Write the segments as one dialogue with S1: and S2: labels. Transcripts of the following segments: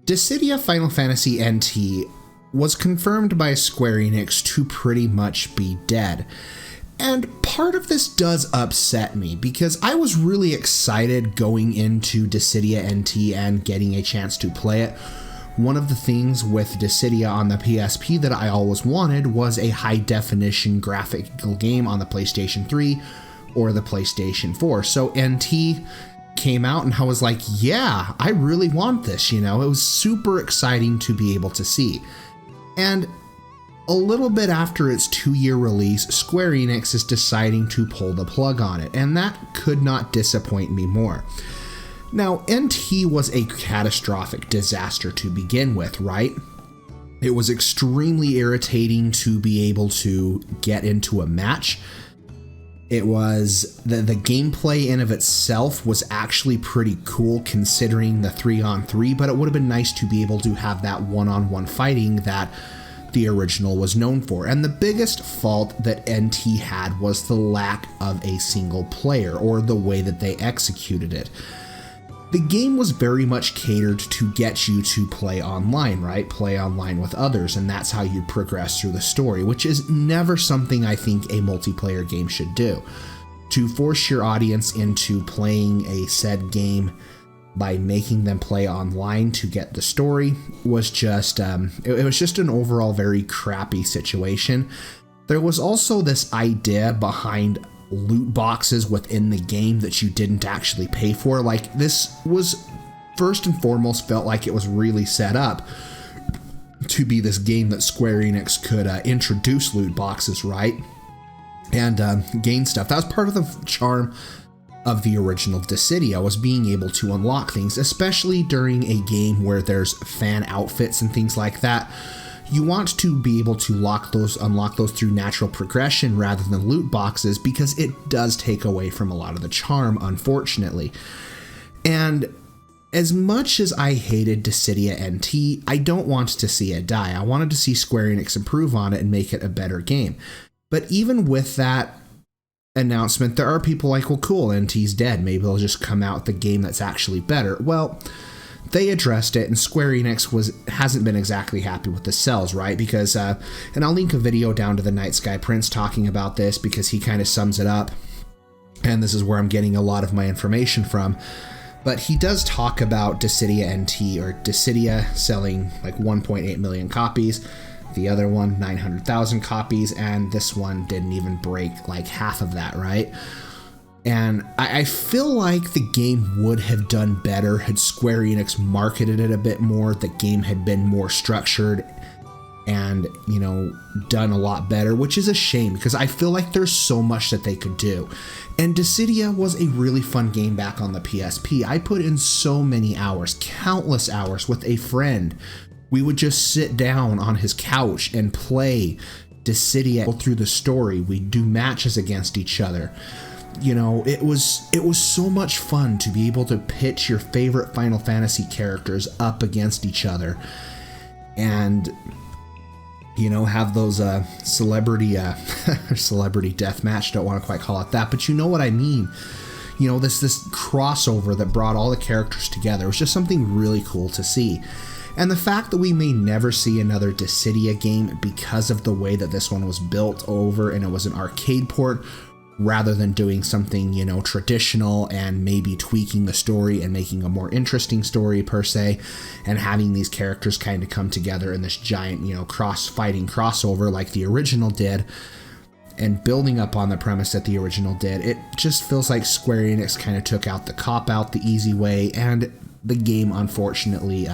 S1: Dissidia Final Fantasy NT was confirmed by Square Enix to pretty much be dead. And part of this does upset me because I was really excited going into Dissidia NT and getting a chance to play it. One of the things with Dissidia on the PSP that I always wanted was a high-definition graphical game on the PlayStation 3 or the PlayStation 4. So NT came out and I was like, yeah, I really want this, you know? It was super exciting to be able to see. And a little bit after its 2-year release, Square Enix is deciding to pull the plug on it, and that could not disappoint me more. Now, NT was a catastrophic disaster to begin with, right? It was extremely irritating to be able to get into a match. It was, the gameplay in of itself was actually pretty cool considering the 3-on-3, but it would have been nice to be able to have that one-on-one fighting that the original was known for. And the biggest fault that NT had was the lack of a single player, or the way that they executed it. The game was very much catered to get you to play online, right? Play online with others, and that's how you progress through the story, which is never something I think a multiplayer game should do. To force your audience into playing a said game by making them play online to get the story was just, it was just an overall very crappy situation. There was also this idea behind loot boxes within the game that you didn't actually pay for. Like, this was first and foremost felt like it was really set up to be this game that Square Enix could introduce loot boxes, right? And gain stuff. That was part of the charm of the original Dissidia, was being able to unlock things, especially during a game where there's fan outfits and things like that. You want to be able to unlock those through natural progression rather than loot boxes, because it does take away from a lot of the charm, unfortunately. And as much as I hated Dissidia NT, I don't want to see it die. I wanted to see Square Enix improve on it and make it a better game. But even with that announcement, there are people like, well, cool, NT's dead. Maybe they'll just come out with a game that's actually better. Well, they addressed it, and Square Enix hasn't been exactly happy with the sales, right? Because, and I'll link a video down to the Night Sky Prince talking about this because he kind of sums it up, and this is where I'm getting a lot of my information from. But he does talk about Dissidia NT, or Dissidia, selling like 1.8 million copies. The other one, 900,000 copies, and this one didn't even break like half of that, right? And I feel like the game would have done better had Square Enix marketed it a bit more, the game had been more structured and, you know, done a lot better, which is a shame because I feel like there's so much that they could do. And Dissidia was a really fun game back on the PSP. I put in so many hours, countless hours with a friend. We would just sit down on his couch and play Dissidia through the story. We'd do matches against each other. You know, it was so much fun to be able to pitch your favorite Final Fantasy characters up against each other and, you know, have those celebrity deathmatch. Don't want to quite call it that, but you know what I mean. You know, this crossover that brought all the characters together. It was just something really cool to see. And the fact that we may never see another Dissidia game because of the way that this one was built over and it was an arcade port, rather than doing something, you know, traditional and maybe tweaking the story and making a more interesting story per se, and having these characters kind of come together in this giant, you know, cross-fighting crossover like the original did, and building up on the premise that the original did, it just feels like Square Enix kind of took out the cop-out, the easy way, and the game unfortunately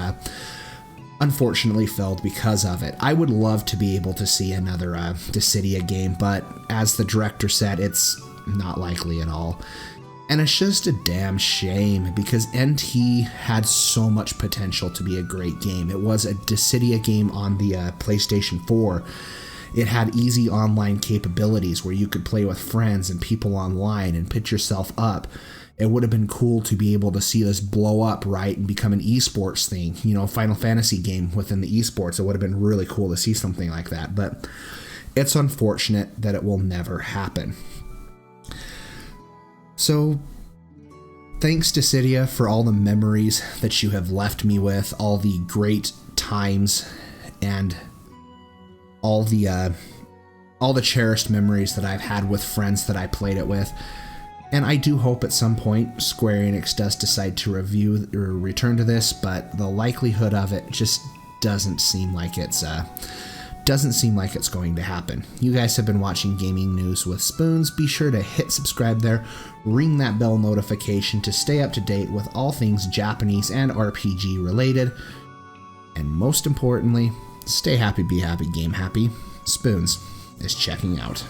S1: failed because of it. I would love to be able to see another Dissidia game, but as the director said, it's not likely at all. And it's just a damn shame because NT had so much potential to be a great game. It was a Dissidia game on the PlayStation 4. It had easy online capabilities where you could play with friends and people online and pitch yourself up. It would have been cool to be able to see this blow up, right, and become an esports thing, you know, Final Fantasy game within the esports. It would have been really cool to see something like that, but it's unfortunate that it will never happen. So Thanks, Dissidia, for all the memories that you have left me with, all the great times, and all the cherished memories that I've had with friends that I played it with. And I do hope at some point Square Enix does decide to review or return to this, but the likelihood of it just doesn't seem like it's going to happen. You guys have been watching Gaming News with Spoons. Be sure to hit subscribe there, ring that bell notification to stay up to date with all things Japanese and RPG related. And most importantly, stay happy, be happy, game happy. Spoons is checking out.